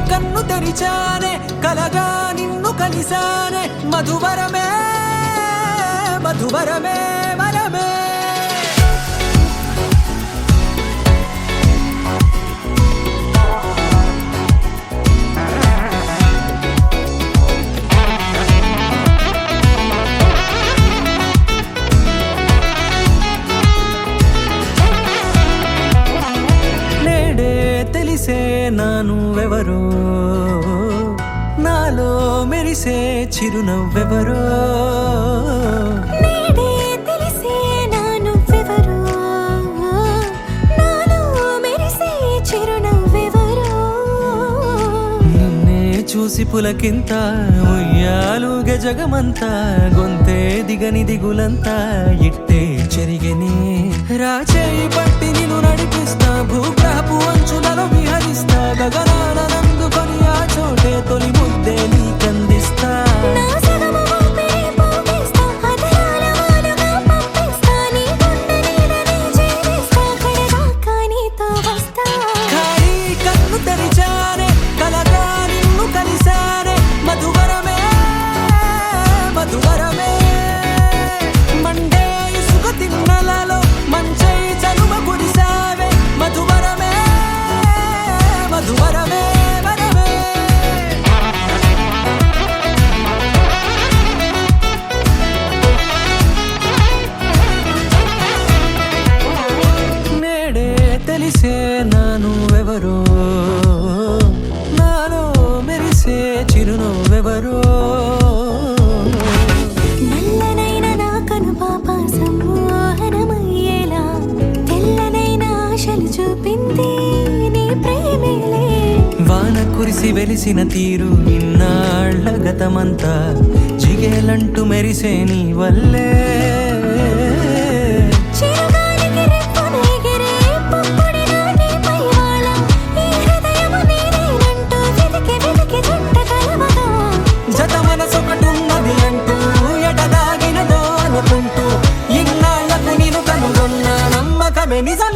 కన్ను తెరిచానే కలగా నిన్ను కలిసానే మధువరమే మధువరమే వరమే తెలిసే నానువెవరో నాలో మెరిసే చిరునవ్వెవరో నేడే తెలిసే నానువెవరో నాలో మెరిసే చిరునవ్వెవరో నిన్నే చూసి పులకింత ఉయ్యాలుగ జగమంతా గొంతే దిగని దిగులంతా ఇట్టే చెరిగెనే రాచేయి పట్టి నిన్ను నడిపిస్తా భూగ్రహపు అంచులలో విహరిస్తా గగనాన నందుకొని ఆ చోటే తొలి ముద్దే నీకందిస్తా నా సగము ఊపిరి పోగిస్తా అధరాల వాలుగా పంపిస్తా నీ గుండె నీడనే చేరిస్తా కడదాకా నీతో వస్తా ఖాళీ కన్ను తెరిచానే కలగా నిన్ను కలిసానే మధువరమే మధువరమే మండే ఇసుక తిన్నలలో మంచై చలువ కురిసావే మధువరమే మధువరమే వరమే నేడే తెలిసే నానువెవరో నాలో మెరిసే చిరునవ్వెవరో నల్లనైన నా కనుపాప సమ్మోహనమయ్యేలా తెల్లనైన ఆశలు చూపింది నీ ప్రేమేలే వాన కురిసి వెలిసిన తీరు ఇన్నాళ్ల గతమంతా జిగేలంటూ మెరిసే నీ వల్లే చిరుగాలికి రెప్పున ఎగిరే పుప్పొడిగా నీపై వాలా ఈ హృదయము నీదేనంటూ వెతికి వెతికి జంట కలవగా జత మనసొకటున్నది అంటూ ఎటదాగినదో అనుకుంటూ ఇన్నాళ్లకు నేను కనుగొన్న నమ్మకమే నిజం